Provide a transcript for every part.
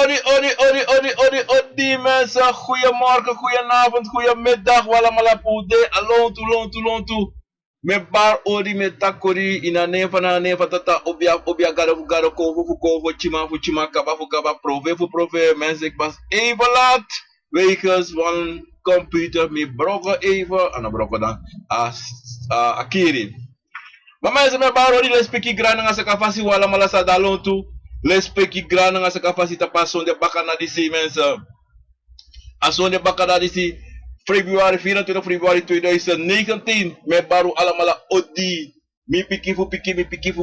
Odi mensen, goedemorgen, goedenavond, goedemiddag, wala malapude, alontu. Me bar odi me takori ina nefa tata obia gado kovo chima kaba prove mensen ik was even laat wegens van computer me broken even en dan broken dan akiri. Maar mensen me bar odi les peki grana nga sakafasi wala malasa dalontu les peki grana nga sakafasi tapason de bakana disi mensen. Ason de bakana disi Februari 24 Februari 2019 me baru alamala odi mi pikifu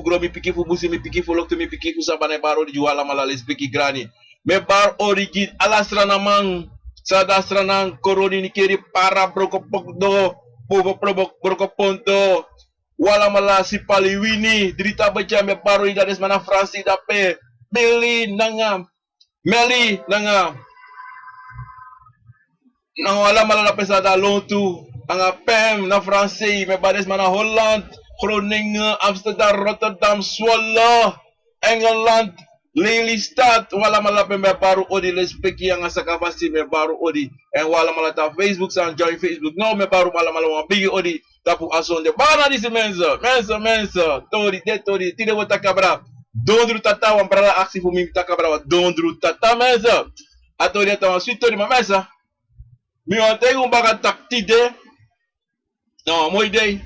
gro mi pikifu busi mi pikifu lokto mi pikifu sabane baru di alamala les piki grani me bar origin alasrana mang sadasrana koroni ni kiri para broko pokdo povo broko ponto wala mala si paliwini drita baca me baru di dares mana Fransi dape Meli nanga na wala malala pesada lontu anga pem na Fransai me bades mana Holland Groningen Amsterdam Rotterdam Zwolle Engeland Lelystad wala malala pem me baru odi les peki anga sakavasi me baru odi en wala malata Facebook san join Facebook no me baru malala bigi odi tapu asonde bana disi mensa tori tide wota kabra dondru tata wan brala aksi fu mi takabra wa dondru tata mensa atori ta switori ma mensa mi want een baga taktide no mooi day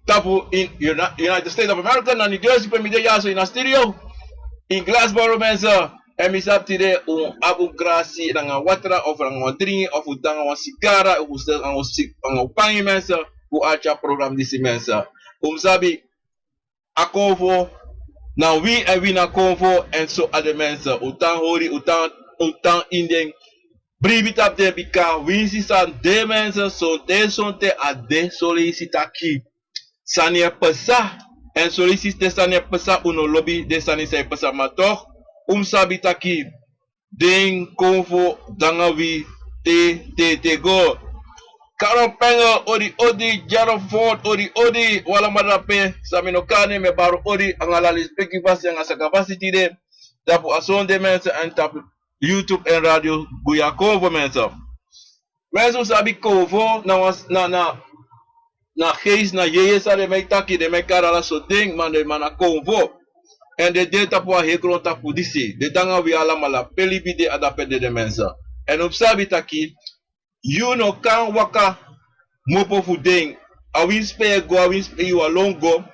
tapu in United States of America na New Jersey per mi de yaso in a studio in Glassboro mensen en mi sap tide abu grasi na watra of na dringi of danga wa sigara of stel ang sik ang pangi mensen u acha program disi mensen sabi akovo na wi en wi na konvo en so ade mensen utang hori utang indeng Bribitap de bika winsi san de mensen so de sonte a de solicitaki. Sania pesa en solicite sania pesa uno lobby de sani sai pesa matoch sabitaki ding konvo dangawi te go. Karo penga odi jaro fort odi wala madape saminokane me baro odi angalalis peki basi anga sakapacity de tapu asonde mensen en tapu YouTube en radio Buya Kovo mensen. Mensen sabi Kovo na geest na yeye sa de mij taki de mij karala so ding man de mana Kovo. En de data po hekron tapu disi. De danga wi ala mala pelibi de adapede de mensen. En op sabi taki you no kan waka mopo fu ding. Awin spe go awin spe you along go.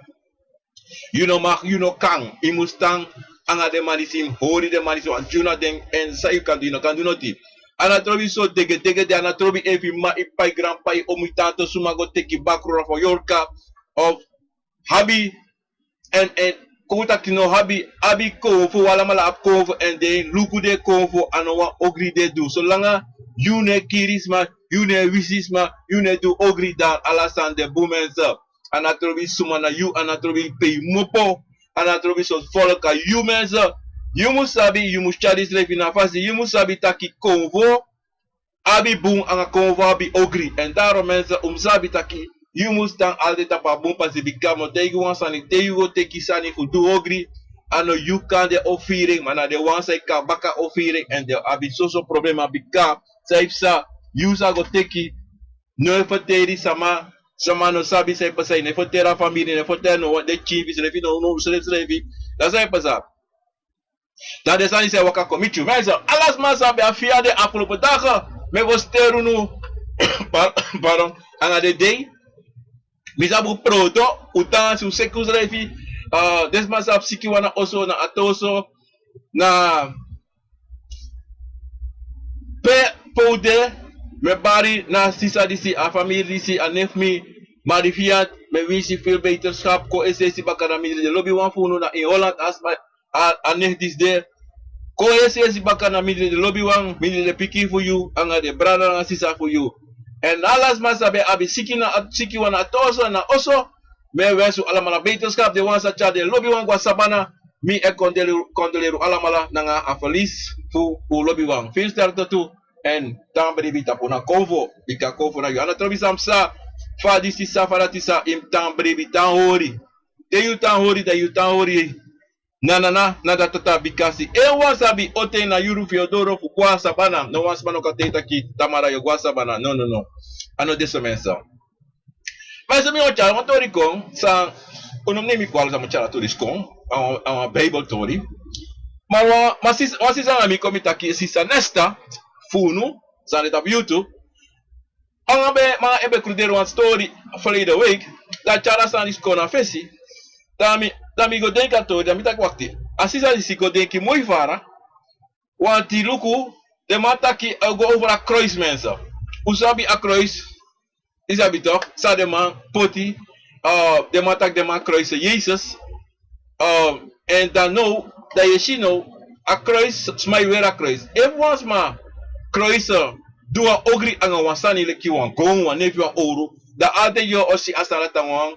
You no kan imustang anga de manisim hori de manisim antuna den en sa you kan do noti anatrobi so dege de anatrobi evi ma ipai grandpa omitato sumago teki bakro for yorka of habi en kota kino habi abi kovo wala mala ap kovo en de luku de kovo anowa ogri de do so langa you ne kirisma you ne wisisma you ne do ogri dan alasan de bumensa anatrobi sumana you anatrobi pay mopo anatrobi so volk you mensen you must sabi you must chadis life in afasi you must sabi taki konvo abi boom anga konvo abi ogri en daarom mensen sabi taki you must dan altijd tapa boom pas bikamo tegi wan sani tegi go teki sani fu do ogri ano you kan de offering mana de wan sai ka baka offering en de abi so problema bika saifsa you sa go teki no fateri sama no sabi sai pasai ne fotera família ne fotera no de chivis ne fino no srevi da sai pasa da de sani sai waka komichu mas alas mas sabe a fia de afro daga me vosteru no pardon anga de day misabu proto utan su sekus revi desmas ap siki wana oso na atoso na pe pode me bari na sisa disi a familie disi a nef mi marifiat me wisi veel beterschap ko esesi bakana mi de lobby wan funu na in Holland as a nef dis de ko esesi bakana mi de lobby wan mi de piki for you anga de brother na sisa for you en alas masabe abi siki wana toso na oso me wesu alamala beterschap de wan sa cha de lobby wan kwa sabana mi e kondoleru alamala nanga a feliz fu lobby wan veel sterkte toe en dan beri bita puna konvo bika konvo na yu ana trobi samsa fa disi sa faratisa im tan beri bita hori de yu tan hori na tata bikasi e wasabi ote na yuru fiodoro fu kwa sabana no wasbano kateta ki tamara yo kwa sabana no ano deso mensa mas mi ocha mo tori kon sa onom nemi kwal sa mo chala tori kon a bible tori mas wasisa na mi komita ki sisa nesta funu sa neta YouTube mga ebe krudero one story verleden week dat chala sa is kon na fesi Dami go denka to, dami tak wakti. Asisa si go denki mooi vara. Want luku, de mataki go over a kruis mensa. Usabi a kruis, isabi toch, sa de man poti, de matak de man kruis Jezus. En dan nou, dat je nou, a kruis, smai weer a kruis. Everyone's ma kruis, doe a ogri anga wansani leki wan gong, wan nefi wan ouro. Da ade yo osi asalata wan,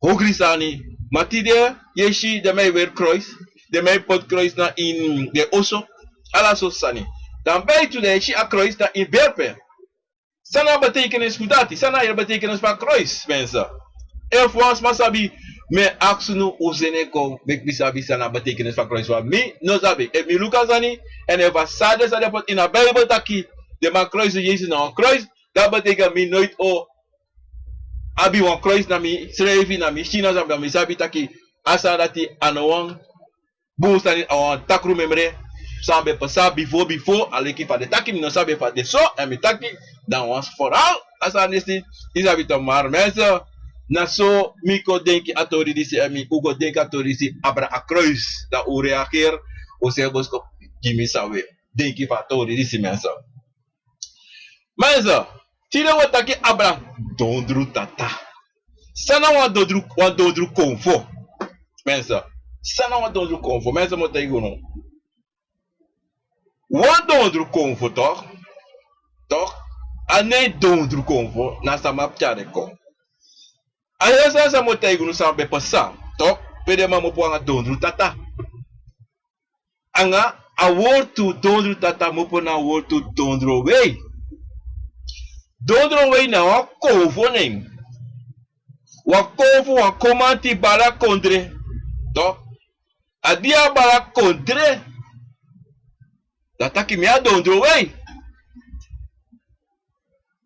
ogri sani. Matide, yeshi, de mij weer kruis. De mij pot kruis na in de osso. Ala so sani. Dan bij tu de yeshi a kruis na in berpe. Sana betekenis kudati. Sana hier betekenis van kruis, mensen. En voor masabi, me aksunu uzeneko. Mek misabi sana betekenis van kruis. Want mi, no sabi. E mi Lucas ani. En e vasade sa de pot in a Bijbel taki. De man kruis de Jezus na een kruis. Dat betekent mi nooit o. Abi wan kruis na mi, schrijven na mi, China na mi sabi taki, asa dati anawang, boos na awan takru memre, sabi pa sa before, aleki pa de taki, mi no sabi pa de so, en mi taki, dan was vooral, asa nesti, isabi to maar mensen, na so, mi ko denki atori disi, en mi ugo denki atori disi, abra a kruis, da u reageer, o se bosko, kimi sawe, denki pa atori disi mensen. Mensen, tira wat taki abra dondru tata. Sana wan dondru konfo. Mensa. Sana wan dondru konfo. Mensa mo tayo no. Wan dondru konfo toch? Toch? Ane dondru konfo. Nasa mapchare ko. Aya sa mo tayo no sa be pasa. Toch? Pwede mo po ang dondru tata. Anga a word to dondru tata mo po na word to dondru way. Dondro we na wa konfo nem. Wa konfo wa komanti bara kondre. To. Adia bara kondre. Dataki mi a dondro we.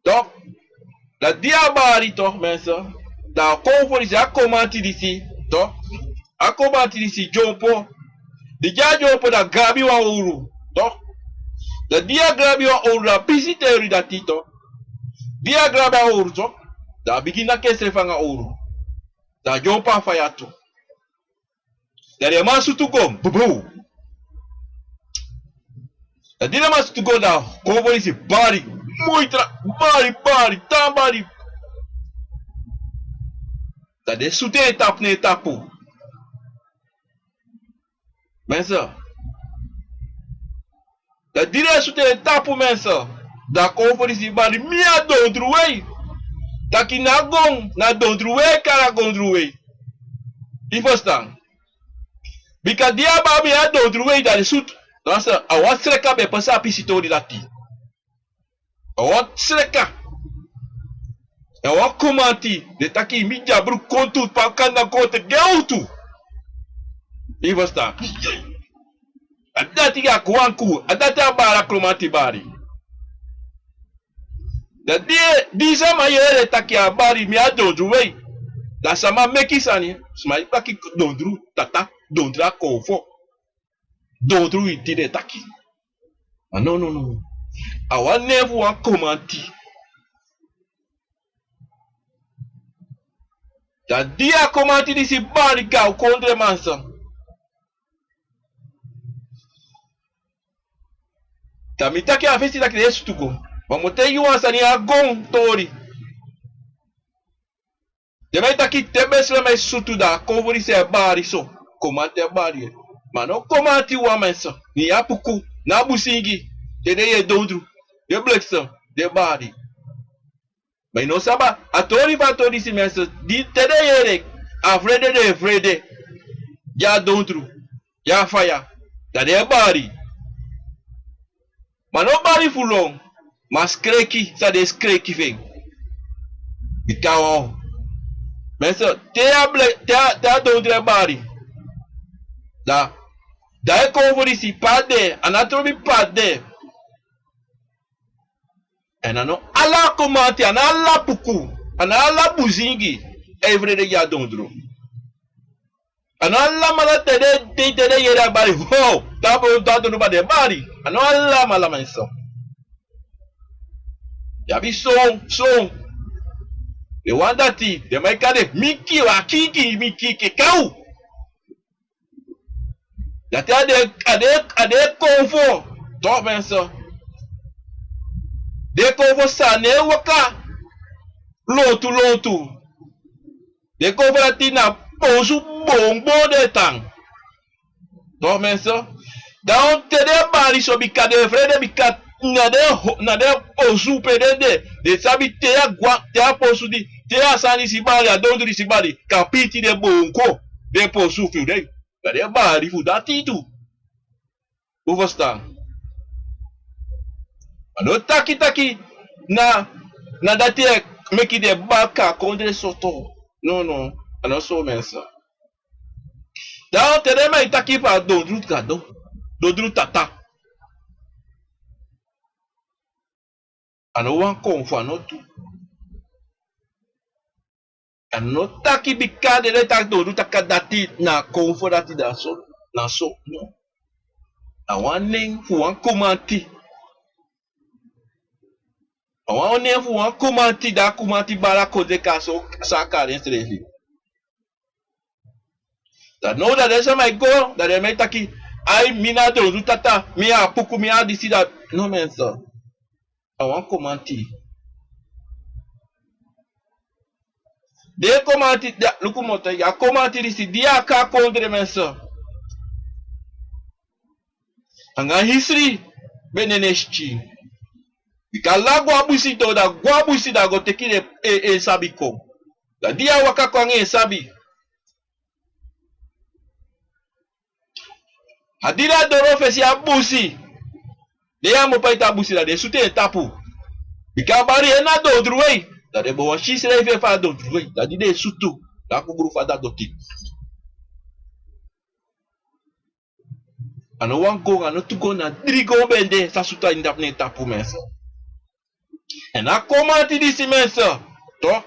To. La dia bari to mensa. Da konfo disi a komanti disi. To. A komanti disi jompo. Di ja jompo da grabi wa uru. To. Da dia grabi wa uru da pisi teori da tito. Dia graba ouro to, da bigina kesre fanga ouro. Da jompa fayato. Da de masu tukom, bubu. Da dina masu tukom da konvolisi bari, muitra, bari, tambari. Da de sute etap ne etapu. Mensa. Da dire sute etapu mensa. Da konvolisi bari mia dondruwei. Taki na gong, na dondruwei kara gondruwei. Ifostan. Bika dia ba mia dondruwei da de sut. Dan sa awat sreka be pasa pisitori lati. Awat sreka. Awat komanti. De taki mi jabru kontu pa kanda kote geutu. Ifostan. Adati ya kuanku. Adati abara komanti bari. Da di sama yere taki abari mi a dondru wei. Da sama meki sani. Sma taki dondru tata. Dondru a konfo. Dondru iti de taki. Ah no. Awa nevu wa komanti. Da di a komanti disi bari gau kondre mansa. Da mi taki a festi taki yesu tuko. Vamos ter yuansa ni agong tori. Demai taki tebesle mai sutu da konvori se bari so. Komante bari. Mano komanti wa mensa. Ni apuku na busingi. Tede ye dondru. De bleksa. De bari. Mas não saba. A tori va tori si mensa. Di tede ye afrede de frede. Ya dondru. Ya faya. Da de bari. Mano bari fulong. Mas kreki, sa des kreki vem. Ikaw. Mensa, te a dondre bari. Da e convo disi pade, anatrobi pade. En ano ala komati, ana ala puku, ana ala buzingi, evrede ya dondro. Ana ala mala tede yera bari ho, tabo dado no bade bari. Ana ala mala menso. Yabi song. De wandati, de mai kade miki wa miki kau. Dati ade convo, to menso. De convo sane waka lontu. De convo latina posu bombo de tang. To menso. Da on tede bari so bikade frede bikat nade posu pedede de sabi tea posu di tea sani sibali adondo di sibali kapiti de bonko de posu fiude. Gade bari fu dati tu. Uvasta. Ano taki na dati meki de baka kondre soto. No. Ano so mensa. Da on tere mai taki pa dondru kado. Dondru tata. Ano wan konfo ano tu. Ano taki bikade de tak dondru takadati na konfo dati da so. Na so no. Awan ning fu wan komanti. Awan ning fu wan komanti da komanti bara kode kaso sa karen strefi. Da no da desa mai go, da de mai taki ai mina do tata, mia puku mia disi da no mensa. Awan komanti. De komanti da lukumota ya komanti disi dia ka kondre mensa. Anga history benenesti. Bikala gwa busi da go tekile sabi ko. Da dia waka kwa nge sabi. Hadira doro fesi abusi. De ya mo paita busi da de sute tapu. Bikabari ena do druwei. Da de bo shi sere fe fa do druwei. Da di de sutu. Da ku buru fa da doti. Ano wan go ano tu go na drigo bende sa suta indap ne tapu mensa. En a komati disi mensa. To.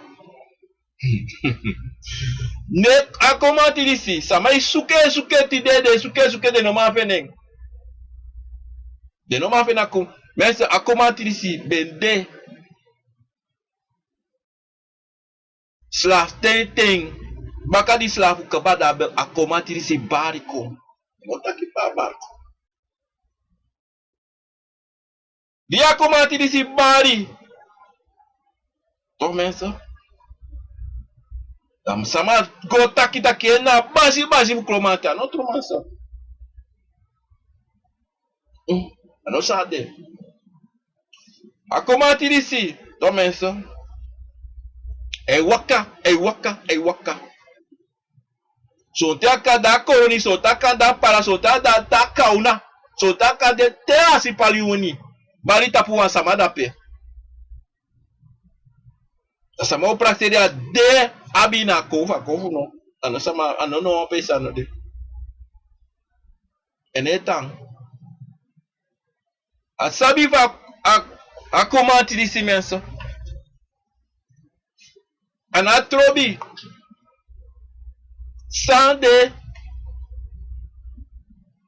Ne a komati disi. Samai suke ti de suke de no ma feneng. De no ma fena kum. Mensa a komati disi bende. Slav ten. Baka di slavu kabada a komati disi bariko. Motaki pa bariko. Dia komati disi bari. To mensa. Dam sama go taki na basi buklomata no tro mensa. Ano sade. A komati disi to mensa. E waka. So te akada koni, so ta kada para, so ta da ta kauna, so ta kade te asipali uni. Bari tapu wan sama dape. Sama o praxeria de abina kofu no. Ano sama ano no pesa no de. Enetang. Asabi va a komati disi mensa. Anatrobi.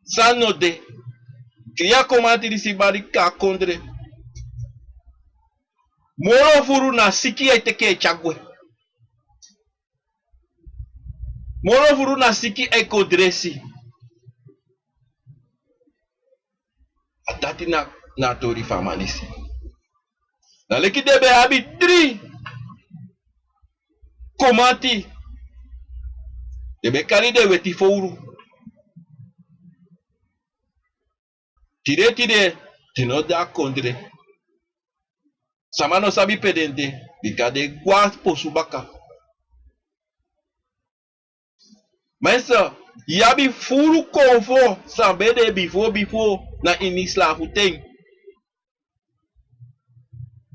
Sanode. Kia komati disi bari ka kondre. Moro furu na siki eteke chagwe. Moro furu na siki ekodresi. Atati na tori famanisi. Na leki debe abi 3 komati. Debe kali de weti fouru. Tire, tino da kondre. Sama no sabi pedente. Bikade gwa posubaka. Mensa, yabi furu konfo. Sambe de bifo na ini slavu ten.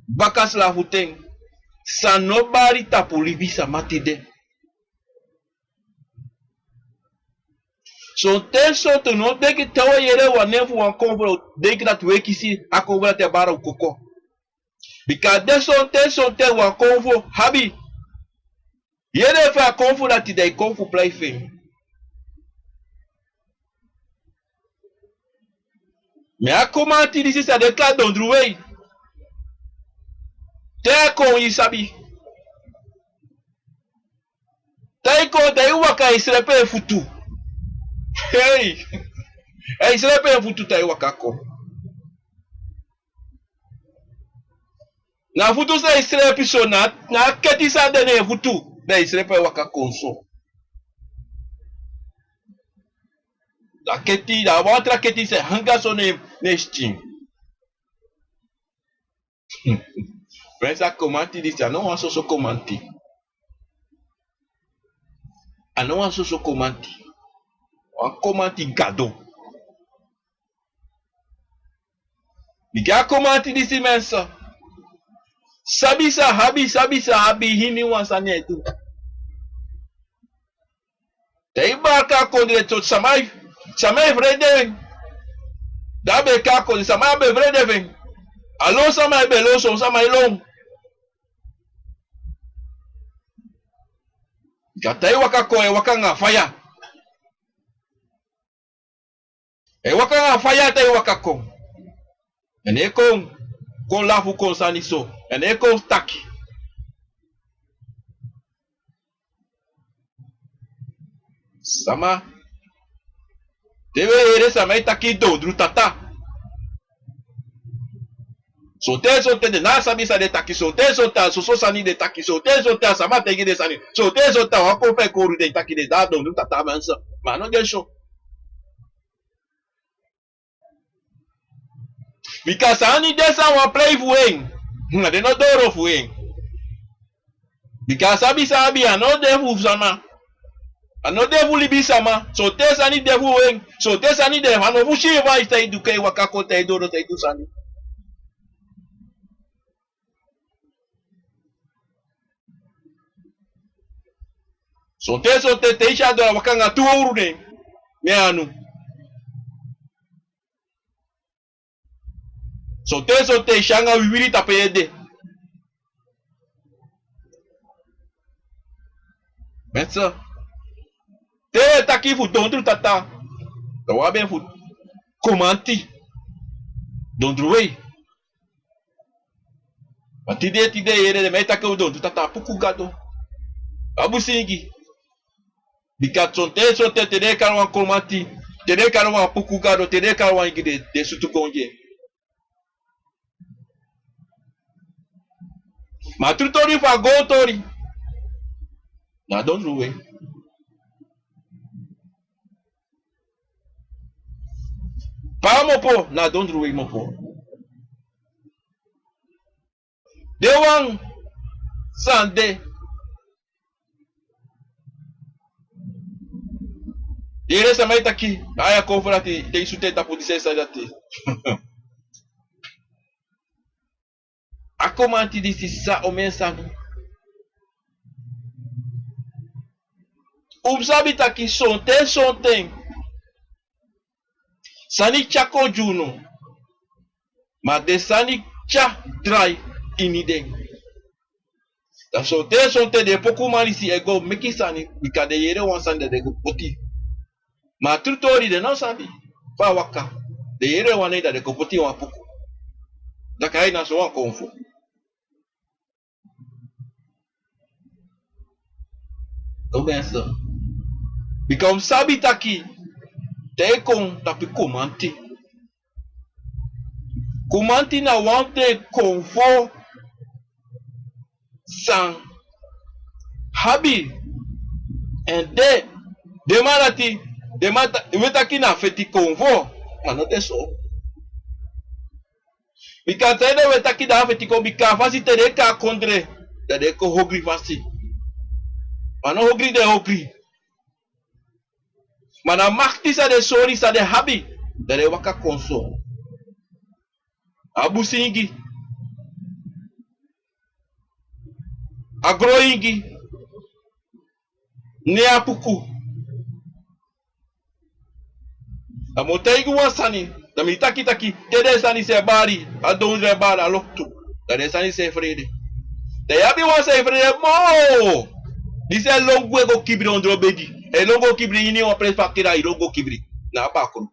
Baka slavu ten. Sanobari tapu libisa matide. So ten soto no deki tawa yere wa nefu wa konvo deki dat weki si akonvo te bara ukoko. Because ten sote wa konvo habi. Yere fa konvo dat de konvo play film. Me a commenti disi sa de ka dondruwe. Te kon isabi. Te kon te waka isrepe futu. Hey. Isrepe futu te waka ko. Na futu sa isrepe so na keti sa dene futu. Da isrepe waka konso. Da keti da outra keti se hanga so neste. Pensa comante disse, não acho só comante. Não acho só comante. O comante gado. Diga comante disse mensa. Sabi sa habi hini wansane tu. Tem barca com direito samai vrede. Da beka com samai be vrede vem. Alô samai beloso samai long. Gatai waka ko e waka nga fire. E waka nga fire tai waka ko. Ene kon lafu kon saniso. Ene kon staki. Sama. Deve ere sama itaki dondru tata. Sote de na sabi sa de taki sote so sani de taki sote sama tegi de sani sote wa ko pe ko ru de taki de da dondru tata mansa. Ma no de show. Because ani desa wa play fueng. De no doro fueng. Because sabi ano devu sama. Ano devu libi sama. So te sani devu weng. So te sani devu ano fushi va ista iduke wakako te doro te idu sani. So te te isha dora wakanga tu ouro ne. Me anu. So te shanga wibiri tapede. Mensa. Te taki fu dondru tata. Tawa ben fu komanti. Dondruei. Tide yere de meta ke dondru tata puku gado. Abusingi. Bikaton te de karwa komanti. Te de karwa puku gado, te de karwa ingide de sutu konje. Ma tutori fa go tori. Na dondruei. Pa mopo na dondruei mopo. Dewan sande. Dire sama itaki. Aya konfrati te isute ta podise sa dati. Akomanti disi sa omensano. Ubsabi taki sonten. Sani chako juno. Ma de sani cha dry iniden. Da sonten de poku malisi ego meki sani bika de yere wansande de poti. Ma tutori de no sabi. Fa waka. De yere waneda de kopoti wa poku. Da kai na so wa konfo. Começa. Bika sabi taki. Te kon tapi komanti. Komanti na wante konfo san habi and de mataki na feti konfo anote so. Bika tede wetaki da feti ko bika fasi tere ka kondre de ko hogri fasi. Mano hogri de hogri. Mana makti sa de sori sa de habi de waka konso. Abusingi. Agroingi. Neapuku. Amotei guasani. Dami taki taki. Tede sani se bari. Adonre bara loktu. Tede sani se frede. Te yabi wasa e frede mo. Dise longo go kibri ondro bedi. E longo kibri ini wa pres fakira i longo kibri. Na bakru.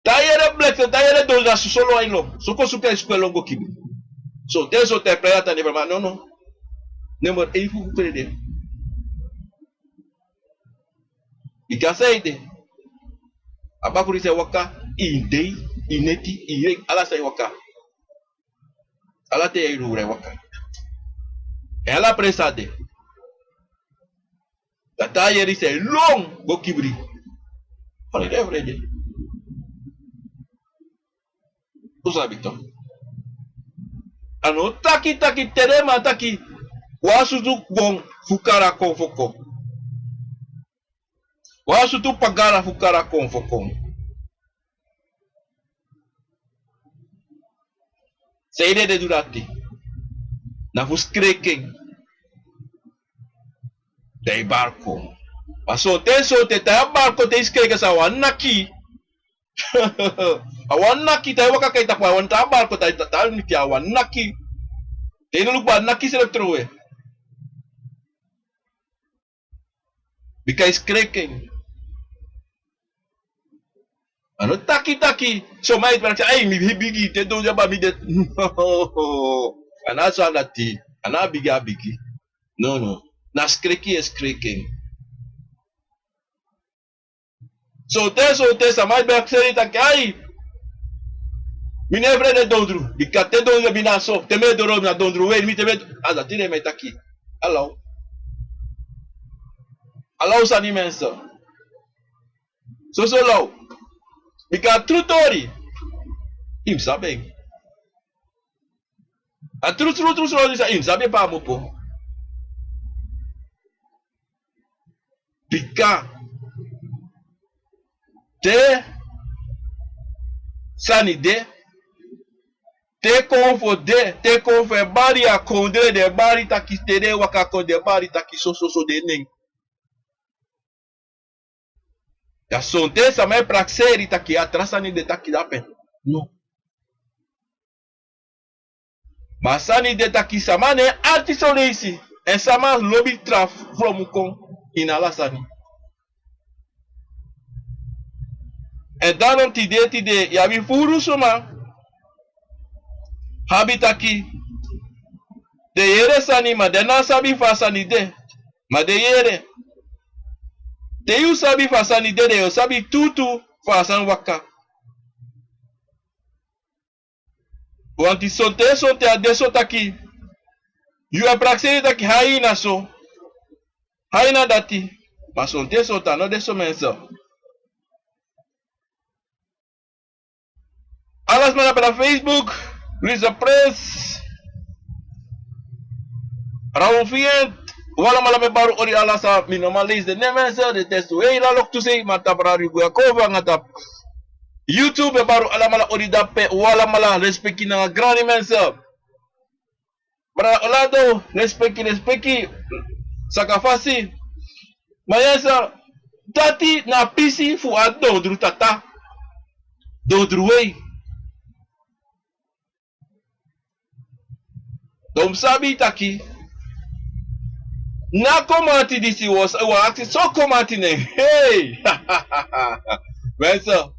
Tayere blex, tayere doza solo ailo. Soko suka esque longo kibri. So teso te preyata ne verma no no. Number 8 fu frede. Ikasaide. Abakuri se waka indei ineti ire ala se waka. Ala te irure waka. Ela presade. Tata yeri se long go kibri. Fale de frede. Tu sabe então. Ano taki taki terema taki wasu tu bom fukara kon foko. Wasu tu pagara fukara kon foko. Seide de durati. Na fuskreken. Dei barco. Paso te ta barco te iskreka sa wanaki. Awanaki ta waka kai ta pa wan ta barco ta ta ni kia wanaki. Te no lupa naki se troe. Bika iskreken. Ano taki taki. So mai para ai mi bigi te do jaba mi de. Ana so alati. Ana bigi. No no. Na skreki eskreken. So te sa mai ba kseri ta kai. Minevre de dondru. Bika te do binaso. Te me do na dondru we mi te me. Ala tine me taki. Allo. Allo sa ni mensa. So low. Bika trutori. Im sabe. A tru so im sabe pa mo po. Bika te sanide te konfo bari a kondre de bari taki tere waka konde bari taki so de nen. Ya sonte sa mai praxeri taki atrasani de taki dapen. No. Masani de taki samane artisolisi. En sama lobby traf from kon inalasani. En daarom tide yabi furu soma habitaki de yere sani ma de na sabi fa sani de ma de yere de yu sabi fa sani de yo sabi tutu fa san waka wanti sonte ade so taki yu apraxeri taki haina so haina dati ma sonte sota no de so mensa. Alas mana pela Facebook, Luisa Press, Raul Fiat, wala malame baru ori alasa minomalis de nemensa de testu la lok tu sei mata para ribu yakova ngata YouTube baru ala mala ori dape wala mala respeki na grani mensa. Para olado respeki sakafasi. Mayasa tati na pisi fu ado dru tata. Do druwei. Dom sabi taki na komati disi was akti so komati ne hey mensa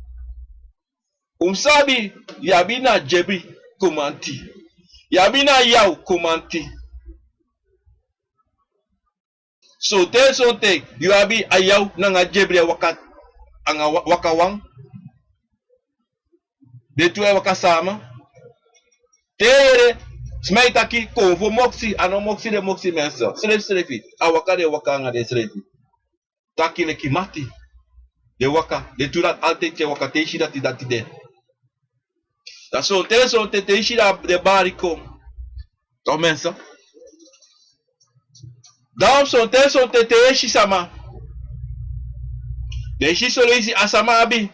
sabi yabina jebi komanti yabina yaw komanti so te you abi ayaw na jebre wakat anga wakawang de tu wakasama tere smai taki konvo moksi ano moksi de moksi mensa srefi awaka de waka nga de srefi taki le kimati de waka de turat alte te waka te shida ti dati de da so te shida de bariko to mensa da so te shi sama de shi solo isi asama abi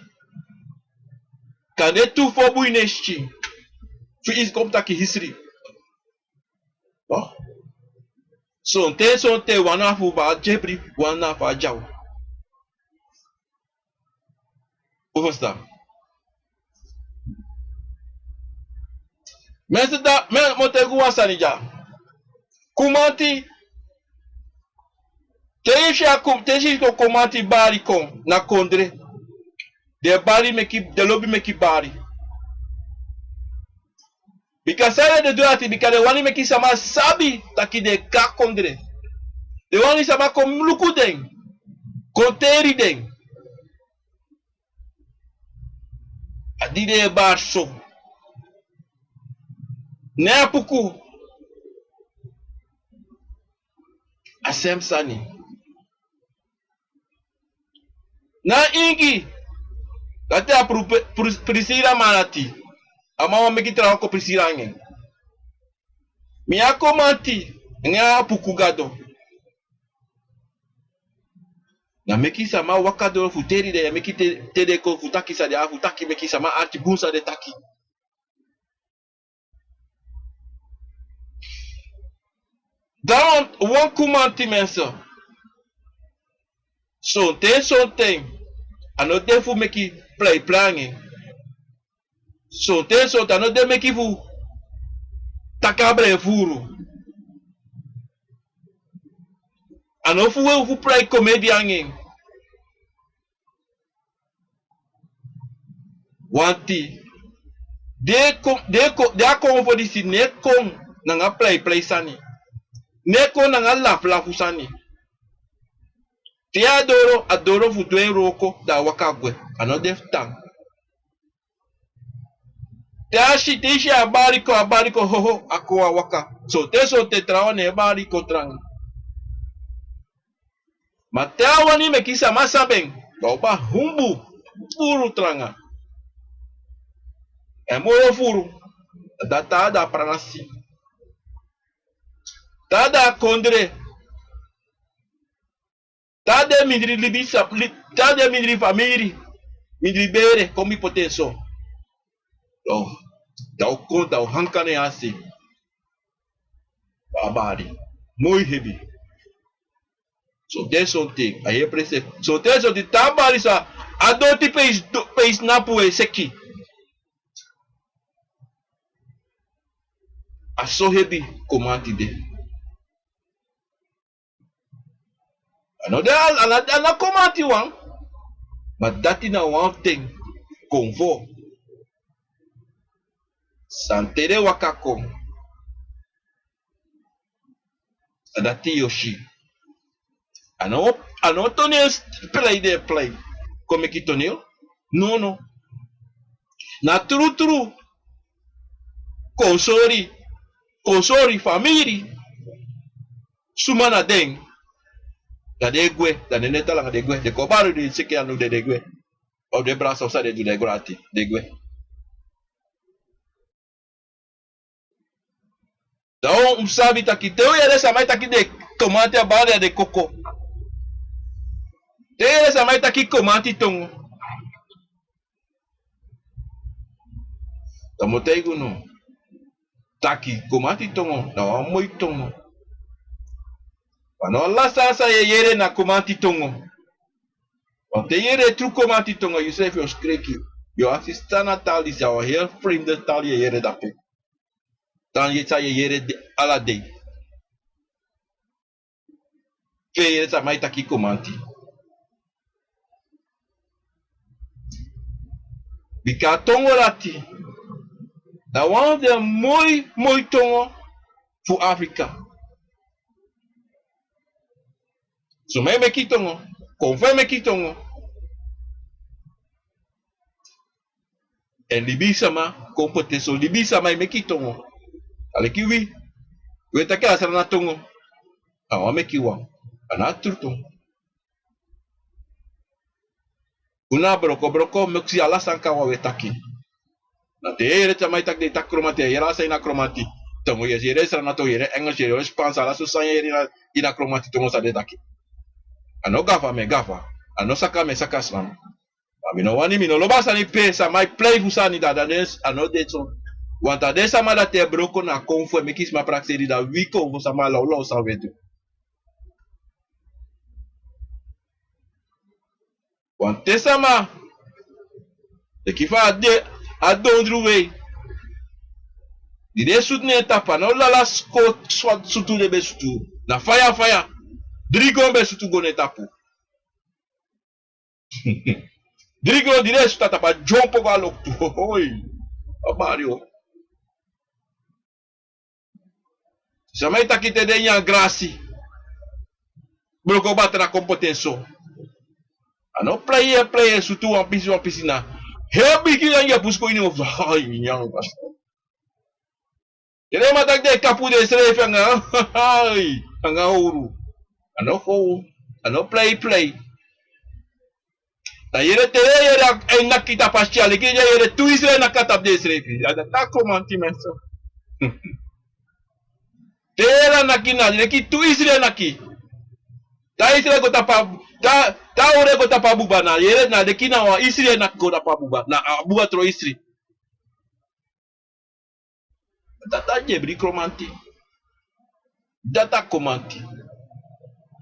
kane tu fo buinesti fi is kom taki history. Oh. Sonte wana fu ba jebri wana fa jaw. Oversta. Mensen da men motegu wasanija. Kumanti teji ko kumanti bari kon na kondre. De bari meki de lobby meki bari. Bikasare de doati bikade wani meki sama sabi taki de ka kondre. De wani sama kom luku den. Konteri den. Adide bar so. Ne puku. Asem sani. Na ingi. Kate a prisira manati. Ama wa meki trawa ko prisira ngen. Miyako manti. Nga puku gado. Na meki sama wakado futeri de meki te de ko futaki sa de futaki meki sama arti bunsa de taki. Dan wan kumanti mensen. Sonte. Ano de fu meki play planning. Sonte ano de meki fu takabre furu. Ano fu play comedian. Wanti. De a kon disi ne kon nanga play sani. Ne kon nanga lafu sani. Ti adoro fu duen roko da wakagwe. Ano de tang. Tishi abariko hoho akwa waka. Sonte trawa ne abariko trang. Matewa ni mekisa masabeng. Baupa humbu. Furu tranga. Moro furu. Data da pranasi. Tada kondre. Tada mindri libisa. Tada mindri famiri. Mindri bere. Komi potenso. Oh. Dau conta o hankane asi. Babari. Muito heavy. So there's something. I represent. So there's something. Tambari sa. Adoti page napu e seki. Aso heavy command de. Another command one. But that is not one thing. Convo. Santere wakako. Adati yoshi. Ano tonel play. Come que tonel? No. Na true. Consori family. Sumana den. Da degwe, da neneta lang degwe. De kobaro di seke anu de degwe. O de braço sa de du de grati, degwe. Então, sabe tá aqui, teu essa mais tá aqui de tomate a bala de coco. Teu essa mais tá aqui tomate tongo. Tamo teigo no. Tá aqui tomate tongo, não muito tongo. Quando lá sasa yere na tomate tongo. Quando yere tru tomate tongo, you say for skreki. Yo assistant natal is our heel friend de tal yere da pe. Dan je sa yere ala day. Fe sa mai taki komanti. Bika tongo lati. Da one de moi tongo fu Africa. So me tongo, confirme tongo. En libisa ma kompote so libisa mai me tongo. Ale kiwi. Weta ka asara na tongo. Awa me kiwa. Ana turtung. Una broko me kusi ala sanka wa wetaki. Na te ere tamai tak de takromati era sa ina kromati. Tongo ye ere sa na to ere English ere Spanish ala so sa ere ina kromati tongo sa de taki. Ano gafa me gafa. Ano saka me saka slam. Mino wani mino loba sa ni pesa mai play fusani da des ano de so. Wanta desa mala te broko na konfo me kis ma praxeri da wiko vo sama la lo sa vetu. Wan tesama. De ki fa a dondru wey. Di de sout ne tapa. Na lala swat sutu de be sutu. Na faya. Drigon be sutu go ne tapu. Drigon di de suta tapa. Jompo ga lok tu. Oi. Mario. Samay takite de yan grasi. Bloko bate na kompotenso. Ano player sutu wan pisina. Hebi ki yan ya pusko ini of. Ay, yang pas. Kaya matak de kapu de sref nga. Ay, nga ouro. Ano ko? Ano play. Ta yere tere yere ay nakita pastiali ki yere tu isre nakatap de sref. Ada ta komanti menso. Tera nakina, neki tu isre naki. Ta isre go tapa ta ore go tapa buba na yere na dekina wa isre nak go tapa buba na buba tro isre. Data jebri kromanti. Data komanti.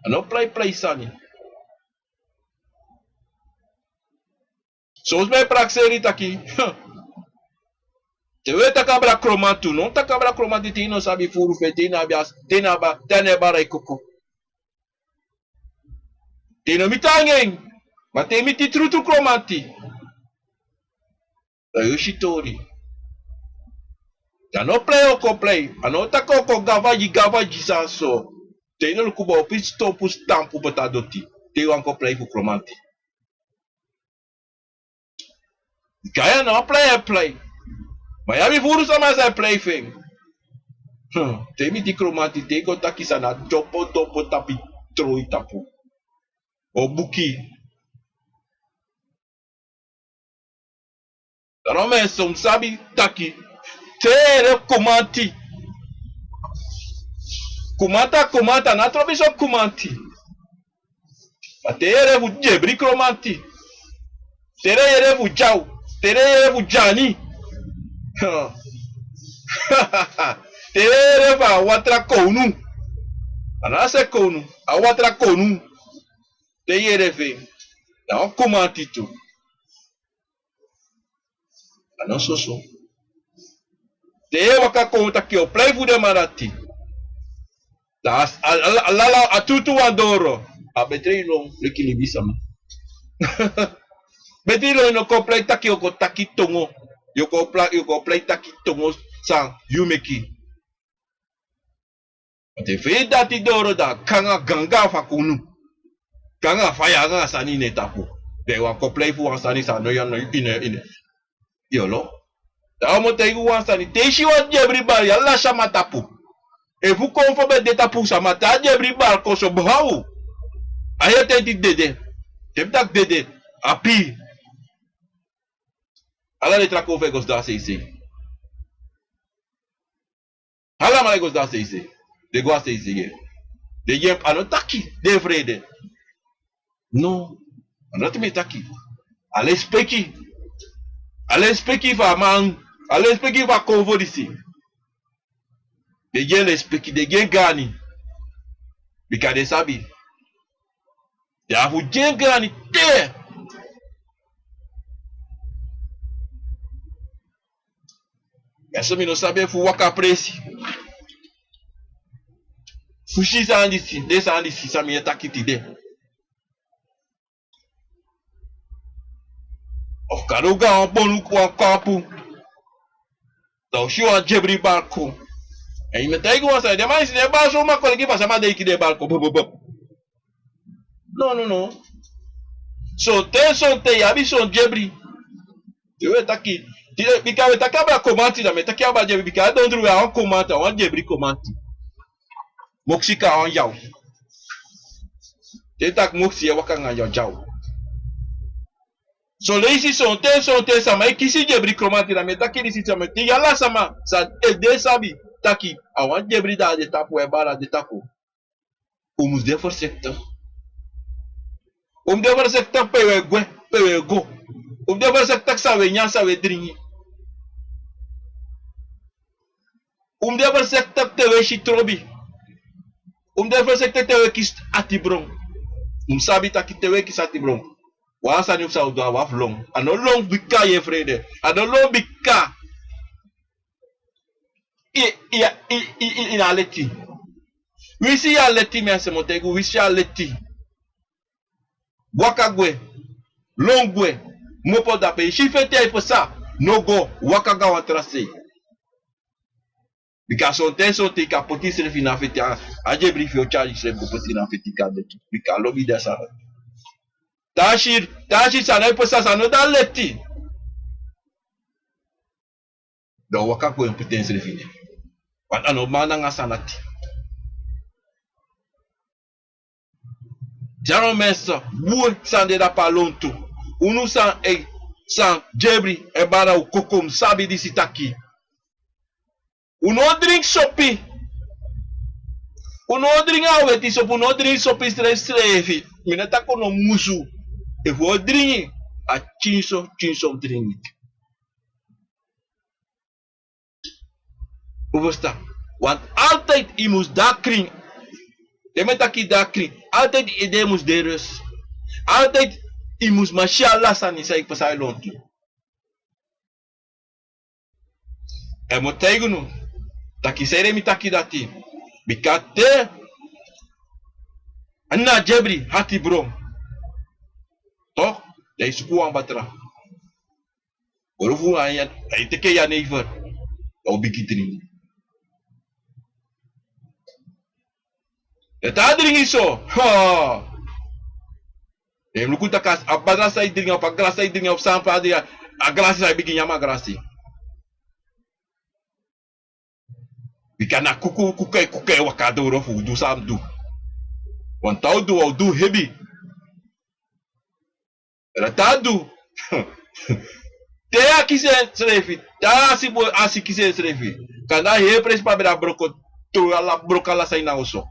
Ano play sani. So me praxeri taki. Te we takabra kromantu, non takabra kromanti ti no sabi furu fete na bias tenaba teneba ikoko. Tino mitangen. Mate miti trutu kromanti. Ayoshitori. Ano play. Ano takoko gavaji sanso. Te no kubo opis topus tampu betadoti. Te wanko play fu kromanti. Kaya no play. Miami furu sama sa play thing. Te miti kromanti te ko takisana topo tapi troi tapu. O buki. Rome som sabi taki. Tere kumanti. Kumata na trovi so kumanti. Ma tere vu jebri kromanti. Tere yere vu jau. Tere yere vu jani. Tere yere va watra konu. Anase konu. A watra konu. Te yere ve. Na kumanti tu. Ano soso. Te waka konta ki o play vu de marati. Alala atutu andoro. A betrilo l'equilibrisme. Betrilo no complete taki oko taki tongo. Yoko play taki tongo sang yumeki. Te fe dati doro da kanga ganga fakunu. Kanga faya nga sani ne tapu. Te wako play fu sani sa no yan ine. Yolo. Da mo te wan sani te shi wa jebri bari alla shama tapu. E fu konfo be de tapu sama ta jebri bari ko so bhau. Aye te di dede. Te tak dede api. Ala le trako fe gos da se. Ala male gos da se. De go se ye. De yem anotaki de vrede. No. Anot me taki. Ale speki fa man. Ale speki fa konvo disi. De yen le speki de gen gani. Bika de sabi. De afu gen gani te. Essa mi no sabe fu waka presi. Fushi sa andisi, de sa andisi sa mi etakiti de. Of karuga an bonu kwa kapu. Da shi an jebri barko. E me taigo wasa de mais de ba so ma ko ki pasa ma de ki de barko. No. So te yabi son jebri. Te we taki. Bika we takaba komanti da me takaba jebri bika don dru an komanta, an jebri komanti. Moksika an yaw. Te tak moksi e waka nga yaw. So le isi son te sama e kisi jebri komanti da me taki disi sama te yala sama sa de sabi taki awan jebri da de tapu e bara de tapu. Umus de for sector. De for sector pewe go. De for sector sa we nyan sa we dringi. De for sector te we shitrobi. De for sector te we kis atibron. Sabi taki te we kis atibron. Wasa ni upsa udwa waf long. Ano long bika ye frede. Ano long bika. Ina leti. Wisi ya leti mense motegu. Wisi ya leti. Wakagwe. Longwe. Mopo dape. Shifete ipo sa. Nogo. Wakaga watrase. Bika sonte ka poti srefi na feti. Aje brief yo charge srefi poti na feti ka deti. Bika lobi desa. Tashir sana ipo sa no da leti. Do wakagwe poti srefi ne. Wan ano mana nga sanati. Jano mensa, buwe sande da palonto. Unu san jebri e bara u kokom sabi di sitaki. Uno drink sopi. Uno drink aweti sopi, uno drink sopi strefi. Minata kono musu. E vo drink a chinso drink. Uvosta. Want altijd imus da kring. Demet aqui da kring. Altijd idemos deres. Altijd imus mashallah sani sai pasai lonto. E motegunu. Taki sere mi taki dati. Bikate. Anna jebri hati bro. Toch? Dai suku ang batra. Orofu ayan. Ai teke ya neighbor. O bikitrini. Eta dring iso. Ha. Em lukuta kas abadra sai dring op agra sai dring op sampa dia. Agra sai bigi nyama grasi. Bikana kukai wakado rofu du samdu. Wan taudu au du hebi. Ratadu. Te akise srefi. Ta asibo asikise srefi. Kana he pres pa bra broko tu ala brokala sai na oso.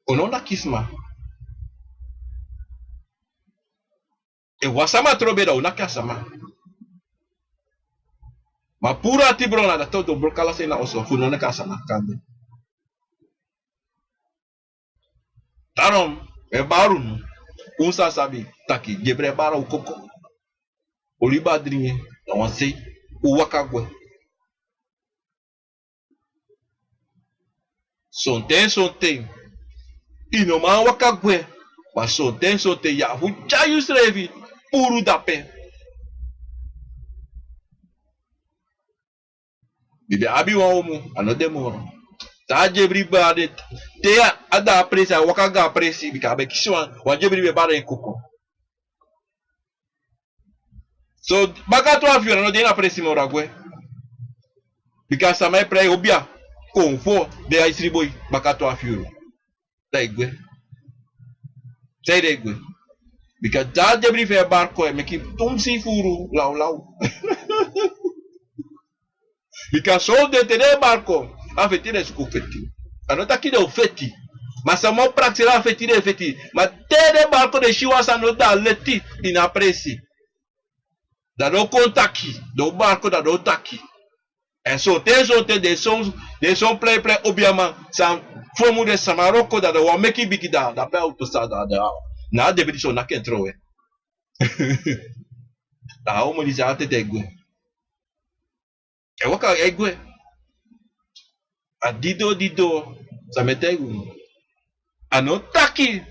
Ono na kisma. E wasama trobera una kasama. Ma pura ti brona da todo brokala sai na oso funo na kasama kande. Tarom e barun unsa sabi taki gebre bara o koko. Oliba drinye na wanse o wakagwe. Sonten. Inoma wakagwe. Mas sonten ya hujayu srevi puru dape. Bibi abi wa omu anodemoro. Ta jebri bade te ada apresi wakaga apresi bikabe kiswan wa jebri be bare koko. So baka to afio no de na apresi moragwe. Because sama pre obia konfo de aisri boy baka to afio. Daigwe. Sei daigwe. Because da jebri fe barco e meki tumsi furu lau. Because so de te barco afetire su kufeti. Anota kide ofeti. Mas a mão praxera afetire. Mas tere barco de chiwa sa no da leti ina presi. Da do contaki, do barco da do taki. E so te de son play obiama sa fomu de samaroko da do meki bigi da pe autosa da. Na debiti so na kentro e. Da homo di sa te egwe. E waka egwe. A dido sa metegu. Ano taki.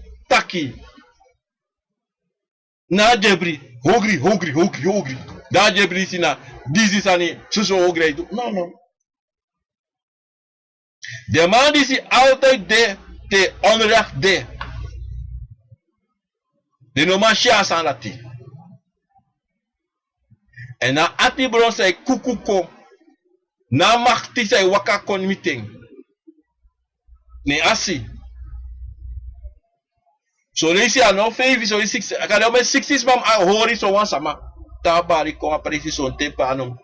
Na jebri hungry. Da jebri sina dizi sani suso hungry. No. De man is altijd de onrecht de. De no man share sanati. En na ati bron say kukuko. Na makti say waka kon meeting. Ne asi. So lesi ano 5 so 6 akala me 6 mam hori so wan sama. Tabari ko apresi so tempo ano.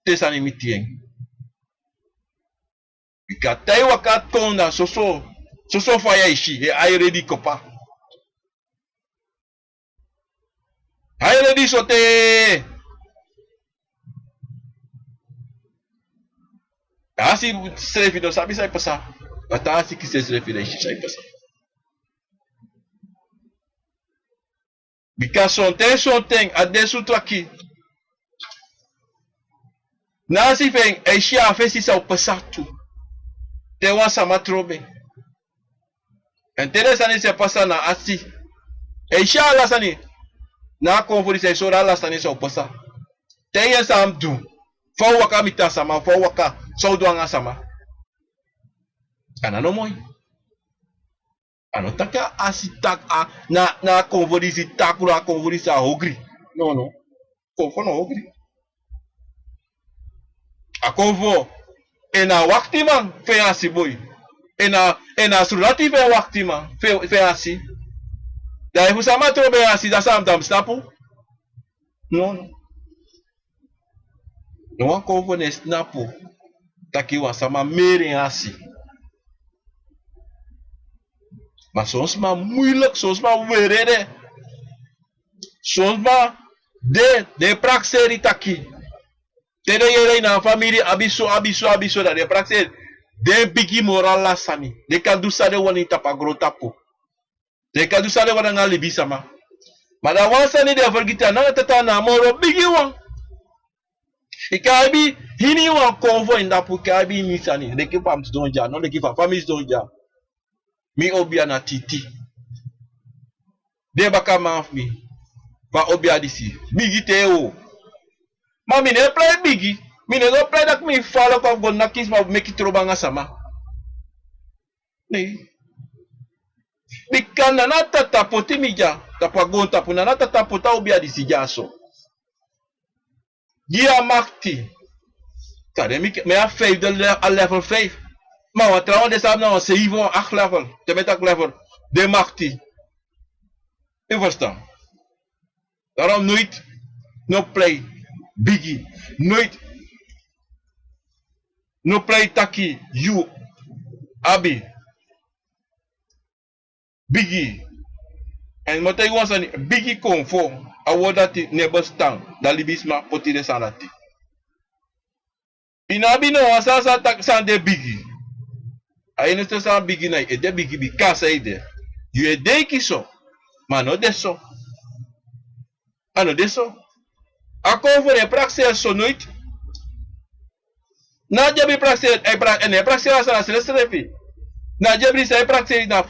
Tesani meeting. Ikatai wakat konda soso faya ishi e ai ready kopa. Ai ready sote. Asi srefi do sabi sai pasa. Batasi ki se srefi da ishi sai pasa. Bika sonteng adesu traki. Nasi feng Asia fesi sa upesatu. Tewa sama trobe. Interessani se pasa na asi. Asia alasani. Na konfuri se sora alasani sa upesa. Teya sam du. Fau waka mita sama, fau waka sauduanga sama. Anano moi. Ano taka asitak a na konfuri si takura konfuri sa hogri. No. Konfo no hogri. A konfo ena wakti man fe asi boy. Ena surati fe wakti man fe asi. Da ifu sama trobe asi da sam dam snapu. No. No wan konfo ne snapu. Taki wa sama mere asi. Maar soms maar moeilijk, soms maar werede. Soms maar de praxeri taki. Tere yere na family abiso da de praxeri. De bigi moral la sami. De kan du sa de wani tapa grotapo. De kan du sa de wana ngali bisama. Maar da wansa ni de vergita na tata na moro bigi wan. Ikabi hini wan konvo indapu kabi misani. De kipa mtudonja, no de kipa families donja. Mi obia na titi. De baka manfi. Va obia disi. Bigi te o. Ma mi ne play bigi. Mi ne go play dak mi follow kwa go na kiss ma make it robanga sama. Nee. Bika na tata poti mi ja. Tapa gon tapu na tata pota obia disi jaso. Gia makti. Kade me a 5 de level 5. Maar wat trouwens is dat nou 7 of 8 level. Te met 8 level. De makti. Je verstaan. Daarom nooit. No play. Biggie. Nooit. No play taki. You. Abi. Biggie. En wat ik was aan Biggie conform. Awardati nebestaan. Dalibisma poti de sanati. Inabi no asasa tak san de Biggie. Aí nós estamos a big night, é de big big casa aí de. You é de que só, mas não de só. Ah não de só. A convor é para ser só noite. Na dia bem para ser é para ser essa na fi. Na dia bem é para ser na.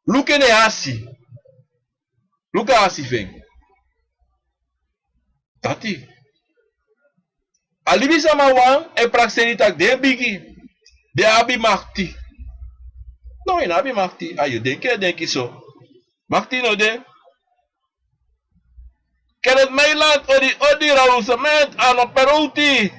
Luke ne assim. Luca assim vem. Tati. Ali bisa mawang é para ser tak de big. De abi makti. No, in abi makti. Ayo, denk so. Makti no de. Keret Mailand odi raul semet ano peruti.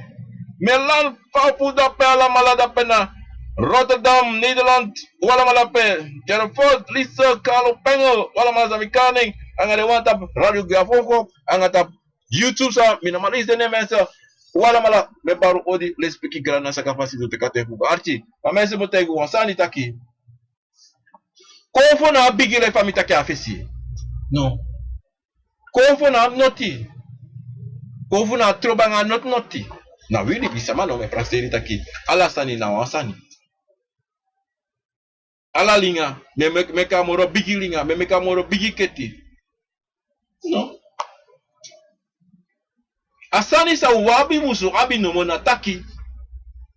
Melan papu da pe ala malada pena. Rotterdam, Nederland, wala malape. Jerford, Lisa, Carlo Pengel, wala malazamikaning. Angade wantap Radio Gafoko, angatap YouTube sa minamalis de mensa. Wala mala me baru odi le speki grana sa kapasiti te kate fuga archi amese motego wansani taki konfo na bigi le famita ke afesi no konfo na noti konfo na trobanga not noti na wili bisama no me praxeri taki ala sani na wansani ala linga me kamoro bigi linga me kamoro bigi keti no. Asani sa wabi musu abi no mona taki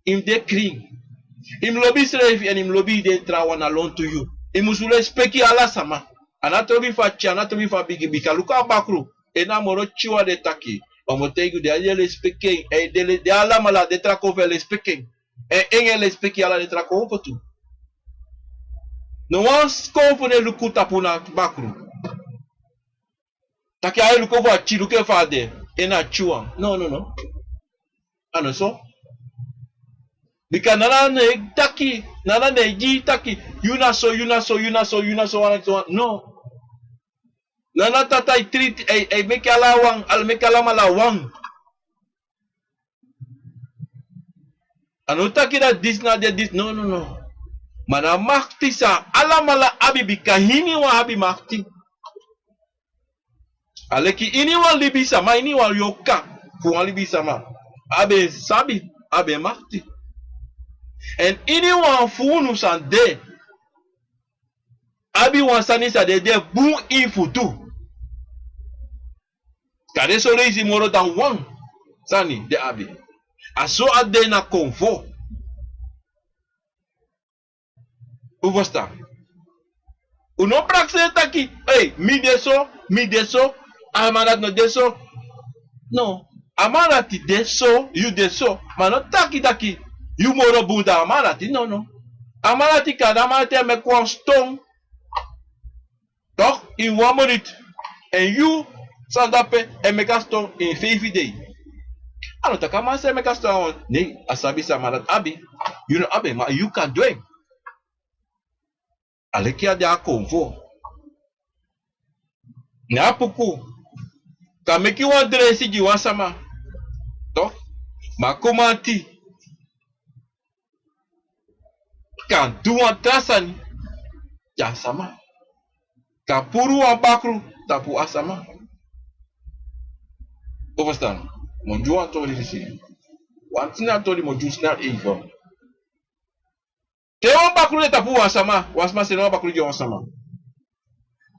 im de kring im lobby slave and im lobby de trawan alone to you im musu respecti ala sama anatobi fa bigi bika luka bakru ena moro chiwa de taki omotegu de ale speaking e de ala mala de trako fel speaking e engel speaking ala de trako fotu no was konfone lukuta puna bakru taki ay luko va chiruke fade ena chuang no ano so bika nana ne taki nana ne ji taki yuna so wana so no nana tata I treat ay mekalawang al mekalamalawang ano taki da this na de this no mana makti sa alamala abi bika hini wa abi makti aleki ini wan libi sama ini wan yoka fu libi sama abe sabi abe makti en ini wan fu san de abi wan sani sa de bu in futu Kade solisi moro dan wan. Sani de abi. Aso ade na convo. O vostar. O não praxe tá aqui. Ei, me deso. Amarat no deso. Não. Amarati deso, you deso. Mas não tá aqui. You moro bunda amarati. Não. Amarati cada amarati é me constom. Toch, in 1 minute. And you, sandape, e me gaston in 5 days. Ano taka mas e me gaston. Nee, asabi sa amarat abi. You know abi, maar you can do it. Alekia de a convo. Na puku. Kameki wan dresi di wan sama. Toch? Ma komanti. Kan du wan trasani. Ja sama. Kan puru wan bakru. Tapu asama. Overstand? Moju wan tori disi. Wan tina tori moju snap even. Te wan bakru de tapu wan sama. Wan sama se wan bakru di wan sama.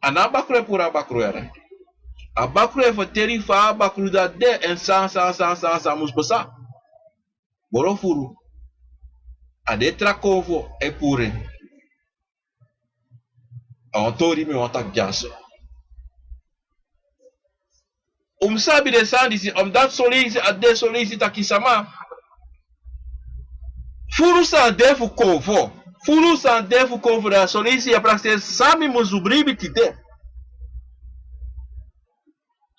Ana bakru pura bakru yare. A bakru e teri fa bakru da de en sa musposa. Boro furu. A de tra convo e pure. A ontori me ontak jaso. Sabi de sandisi, dat solisi a de solisi takisama. Furu sa defu convo. Furu sa defu convo da solisi a praxe sami muzubribi tite.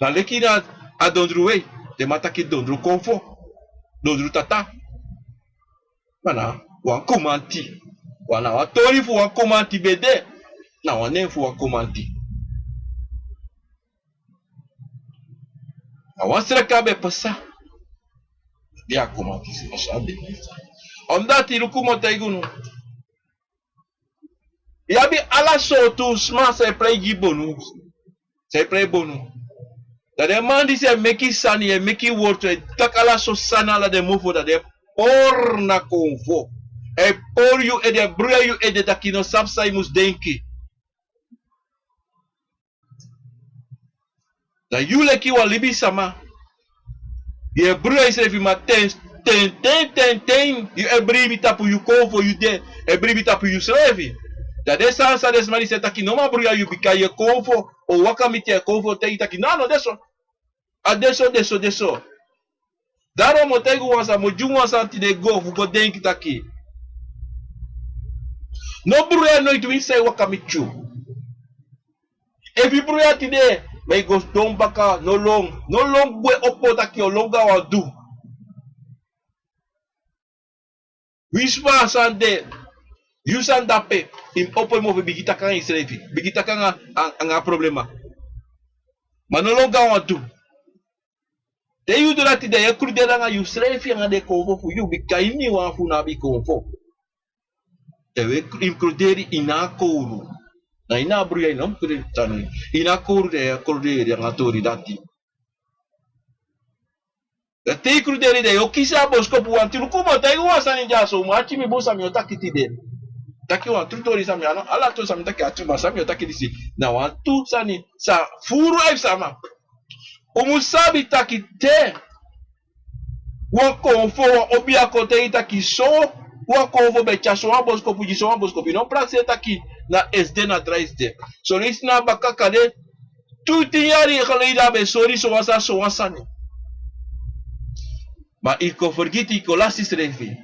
Na leki na a dondruwe, de mataki dondru convo. Dondru tata. Mana, wan komanti. Wana wan tori fu wan komanti bede. Na wan nem fu wan komanti. Wan seraka be pesa. Dia komanti se pasade. Omdat ilu kumota igunu. Yabi ala sotu sma se play gibonu. Se play bonu. Da de mandi se meki sani e meki worto e takala so sana la de mufo da de por na convo. E por you e de bruya you e de takino sapsa imus denki. Da you leki wa libi sama. Ye bruya is refi ma ten. You e bribi tapu you convo you de. E bribi tapu you slevi. Da de sansa des mani se taki no ma bruya you bika ye convo. O wakamiti e convo te taki. No, deso. A deso. Daro motegu wansa moju wansa ti de go fugo denki taki. No bruya no itu insai wakamichu. If you bruya ti de, may go don baka no long bwe opo taki o longa wa du. Wispa sande, you sandape, im opo mo bigita kanga isrefi, bigita kanga anga problema. Manolonga wa du. Te you do lati de ye krudera nga you srefi anga de convo fu you bikaini wa fu na bi convo. Te we inkruderi ina kouru. Na ina bruya ina mkuderi tanu. Ina kouru de kruderi anga tori dati. Da te kruderi de yo kisa bosko pu antilu kuma ta iwa sani jaso machi mi bosa mi otaki ti de. Taki wa tutori sami ana ala to sami taki atu masami otaki disi. Na wa tu sani sa furu ai sama. Umusabi taki te. Wa konfo wa obi akote itaki so. Wa konfo be chaso wa bosko pu jiso wa bosko pi. Non praxe taki na SD na traiste. So lisna baka kade. Tuti yari khalida be sori so wasani. Ma iko forgiti iko lasis refi.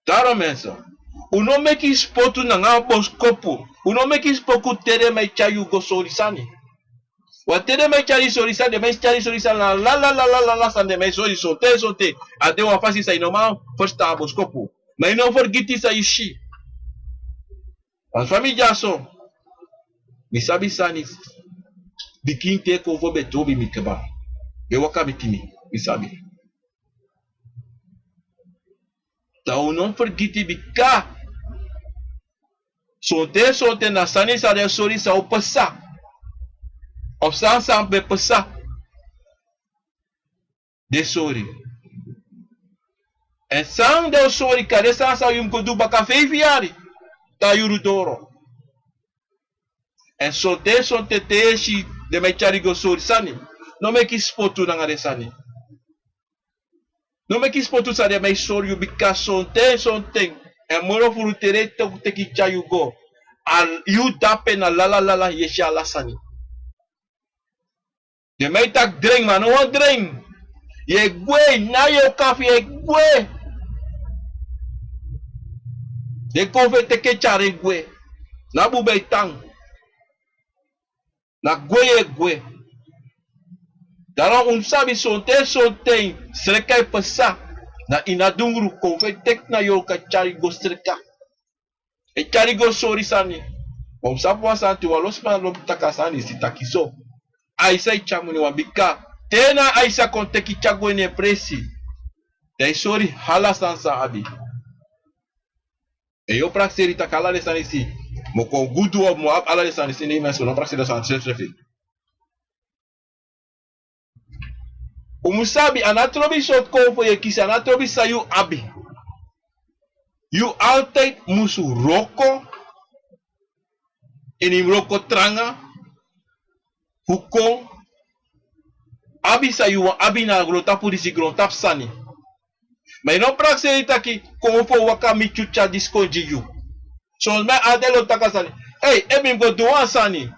Taro mensa. Uno meki spotu na nga boskopu. Uno meki spoku tere me chayu go sorisani. Wa tere me chari sorisani, me chari sorisani la sande me sori sote. Ade wa fasi sa inoma first a boskopu. Ma ino forgiti sa ishi. An famiglia so. Mi sabi sani. Bikin te ko vobe tobi mikeba. Be waka bitimi. Mi sabi. Então não forgite bica. Sonte na sani sa de sori sa o passa. O sansa be passa. De sori. En sang de sori kare sansa yum ko du baka feiviari. Ta yuru doro. En sonte te shi de me chari go sori sani. No me kis foto na ngade sani. No me kis foto sa de me sor you bika something. En moro furu tere te ki cha you go. Al you dape na la yesha la sani. De me tak drink man, no one drink. Ye gwe na yo kafi ye gwe. De konfe te ke chare gwe. Na bube tang. Na gwe ye gwe. Daarom sabi something serkai pesa na inadungru konfe tek na yo ka chari go serka. E chari go sori sani. Sabi wasanti walos man lo takasani si takiso. Aisa ichamuni wabika. Tena aisa konteki chago ne presi. Dai sori hala sansa abi. E yo prakseri takala de sani si. Mo ko gudu of mo ala de sani si ne meso no prakseri san trefi. Umusabi anatrobi shot konfo ye kisi anatrobi sayu abi. You altijd musu roko. Inim roko tranga. Hukong. Abi sayu abi na grotapu disi grotap sani. Mas não pra ser aqui como for waka michucha disconjiu. So me adelo takasani. Hey, emi go do sani.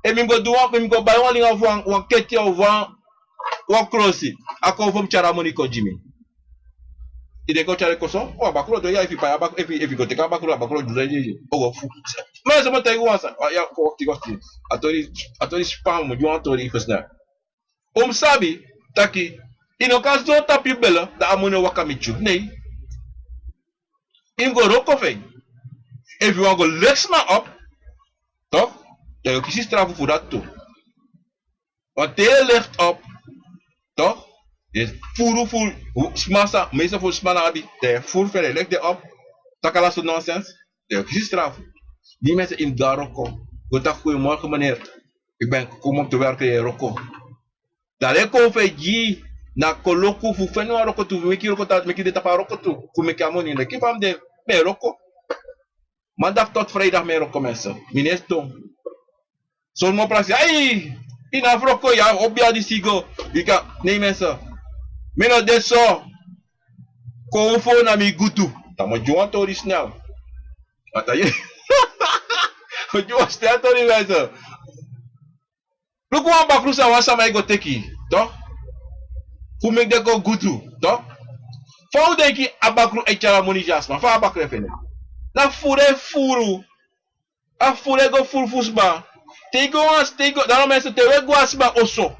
Emi go do emi go buy one linga one keti of one crossi. Ako vom charamoni ko Jimmy. Ide ko chare koso. O bakuro do ya if you go take bakuro do reji. O fu. Mas mo tay wasa. Ya ko gosti. Atori spam mo you atori first sabi taki ino kas do tapi bela da amone wakamichu. Nee. In go roko veng. If you want go lex ma up, toch? Dan je kiest straf voor dat toe. Want hij ligt op, toch? Je voer smasa, meestal voor smana abi. De voer verder leg je op. Takala so nonsense. Dan je kiest straf. Die mensen in Garoko. Goedemorgen meneer. Ik ben gekomen om te werken in Roko. Dan ik over je na koloku fu fenwa Roko toe. Meki Roko dat meki de tapa Roko toe. Kumeki amoni. Dan kip am de me Roko. Maandag tot vrijdag me Roko mensen. Meneer Tom. Zo'n mo praat ai in Afroko ja obia di sigo. Ika nee mensen. Meno deso. Konfo na mi gutu. Tamo juan tori snel. Wat je? Juan snel tori mensen. Look one bakrusa wasa mai go teki, toch? Who make that go gutu, toch? Fou denki abakru echara moni jasma, fa abakru fene. Na fure furu. A fure go furu fusba. Tego, daarom mensen te we guasba oso.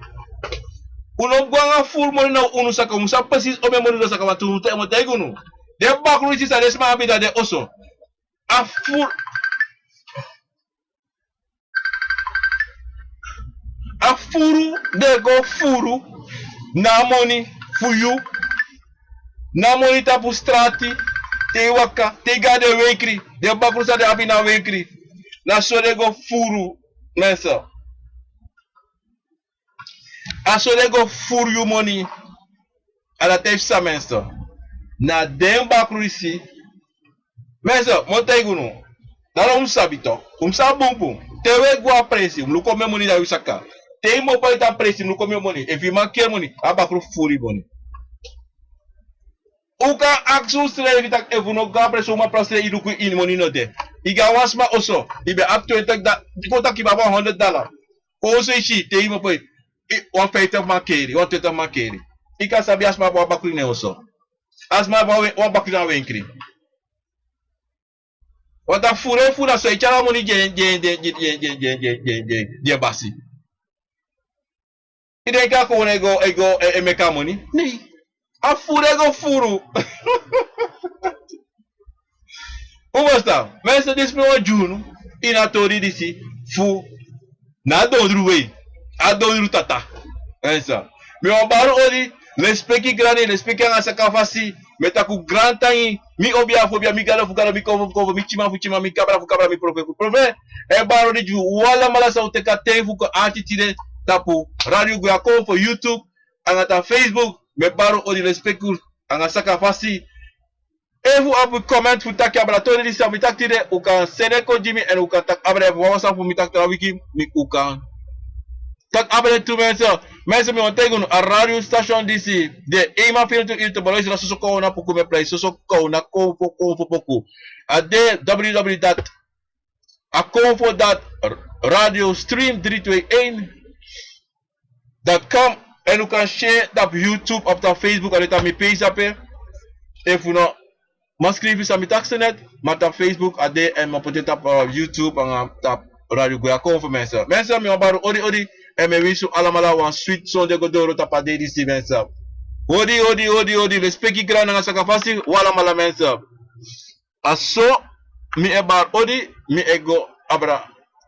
Uno guanga furu moni na unu saka, musa precies ome moni do saka watu te mo tego nu. De bakru isi sa desma abida de oso. A furu a furu de go furu na money fuyu na money tapu strati te waka te gade wekri de bakru sa de abi na wekri na so de go furu mensa a so de go furu you money ala te sa mensa na dem bakru isi mensa mo te gunu dalo sabito sabum te we go apresi lu ko memoni da wisaka tem mo pai ta presi no comeu money e vi manquer money abakro furi money uka aksu stre vi tak e vuno ga preso uma prastre idu ku in money no de iga wasma oso ibe up to tak da kota ki baba $100 ko so ishi tem mo pai o feita makeri o teta makeri ika sabi asma ba bakri ne oso asma ba o bakri na wenkri o da fure so ichara money je basi. Ide ka ko ego emeka money? Nee. A furu ego furu. Hoe was dat? Mensen dit me junu ina tori disi fu na dondru we. A dondru tata. Esa. Me obaru odi respecti grande respecti anga sakafasi metaku grand tangi mi obia fobia mi galo fukara mi kovo mi chima mi kabra mi profe e baro di ju wala mala sa uteka tefu ko antitide tapu radio guako for YouTube angata Facebook me baro odi respectu anga sakafasi evu abu comment futaki ablatori di sa mitaktide ukan seneko Jimmy en ukan tak abre wasa fu mitakta wiki mi ukan tak abre tu mensa Mensen me ontdekken a radio station DC. De ema film to il te balo is so ko na poku me play so ko na ko poku. A de www.aconfo.radiostream321.com en u kan share op YouTube op de Facebook en dat mi page op. If u no maar schrijf is aan mijn teksten net, maar op Facebook ade en maar potet op YouTube en op Radio Goya Convo mensen. Mensen me obaru odi en me wish u allemaal een sweet Sunday godoro tapa DDC mensen. Odi, respecti grana na sakafasi wala mala mensen. Aso mi ebar odi mi ego abra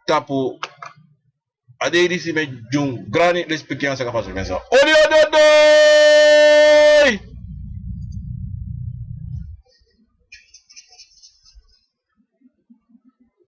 tapu ade DDC me jung grani respecti na sakafasi mensen. Odi.